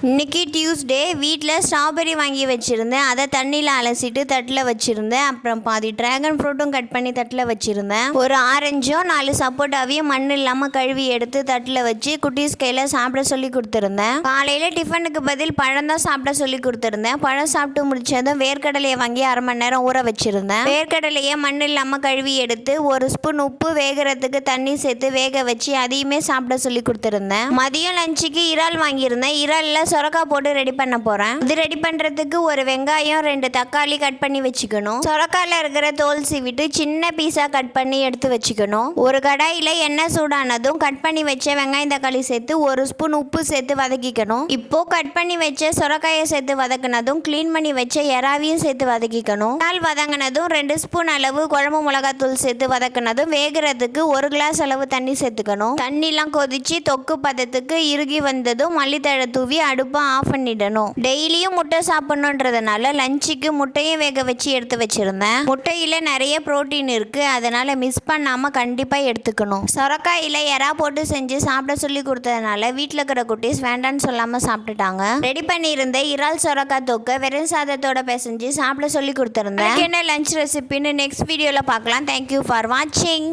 இன்னைக்கு டியூஸ்டே வீட்டில் ஸ்ட்ராபெரி வாங்கி வச்சுருந்தேன். அதை தண்ணியில் அலசிட்டு தட்டில் வச்சுருந்தேன். அப்புறம் பாதி ட்ராகன் ஃப்ரூட்டும் கட் பண்ணி தட்டில் வச்சுருந்தேன். ஒரு ஆரஞ்சும் 4 சப்போட்டாவையும் மண் இல்லாமல் கழுவி எடுத்து தட்டில் வச்சு குட்டீஸ் கையில் சாப்பிட சொல்லி கொடுத்துருந்தேன். காலையில் டிஃபனுக்கு பதில் பழம் தான் சாப்பிட சொல்லி கொடுத்துருந்தேன். பழம் சாப்பிட்டு முடிச்சதும் வேர்க்கடலையை வாங்கி 1/2 மணி நேரம் ஊற வச்சுருந்தேன். வேர்க்கடலையை மண் இல்லாமல் கழுவி எடுத்து 1 ஸ்பூன் உப்பு வேகிறதுக்கு தண்ணி சேர்த்து வேக வச்சு அதையுமே சாப்பிட சொல்லி கொடுத்துருந்தேன். மதியம் லஞ்சுக்கு இறால் வாங்கியிருந்தேன். இறாலில் சொரக்காய் போட்டு ரெடி பண்ண போகிறேன். இது ரெடி பண்ணுறதுக்கு ஒரு வெங்காயம் 2 தக்காளி கட் பண்ணி வச்சுக்கணும். சொரக்காயில் இருக்கிற தோல் சீவிட்டு சின்ன பீஸாக கட் பண்ணி எடுத்து வச்சுக்கணும். ஒரு கடாயில் எண்ணெய் சூடானதும் கட் பண்ணி வச்ச வெங்காயம் தக்காளி சேர்த்து 1 ஸ்பூன் உப்பு சேர்த்து வதக்கிக்கணும். இப்போ கட் பண்ணி வச்ச சொரக்காயை சேர்த்து வதக்கினதும் க்ளீன் பண்ணி வச்ச எறாவையும் சேர்த்து வதக்கிக்கணும். இறால் வதங்கினதும் 2 ஸ்பூன் அளவு குழம்பு மிளகாத்தூள் சேர்த்து வதக்கினதும் வேகிறதுக்கு 1 கிளாஸ் அளவு தண்ணி சேர்த்துக்கணும். தண்ணிலாம் கொதிச்சு தொக்கு பதத்துக்கு இறுகி வந்ததும் மல்லித்தழை தூவி அடுப்பை ஆஃப் பண்ணிடணும். டெய்லியும் முட்டை சாப்பிடணுன்றதுனால லஞ்சுக்கு முட்டையும் வேக வச்சு எடுத்து வச்சிருந்தேன். முட்டையில நிறைய புரோட்டீன் இருக்கு, அதனால மிஸ் பண்ணாம கண்டிப்பா எடுத்துக்கணும். சொரக்காயில எறா போட்டு செஞ்சு சாப்பிட சொல்லி கொடுத்ததுனால வீட்டில் இருக்கிற குட்டீஸ் வேண்டான்னு சொல்லாம சாப்பிட்டுட்டாங்க. ரெடி பண்ணியிருந்த இறால் சொரக்காய் தொக்க வெறும் சாதத்தோட பிசைஞ்சு சாப்பிட சொல்லி கொடுத்துருந்தேன். என்ன லஞ்ச் ரெசிபின்னு நெக்ஸ்ட் வீடியோல பார்க்கலாம். தேங்க்யூ ஃபார் வாட்சிங்.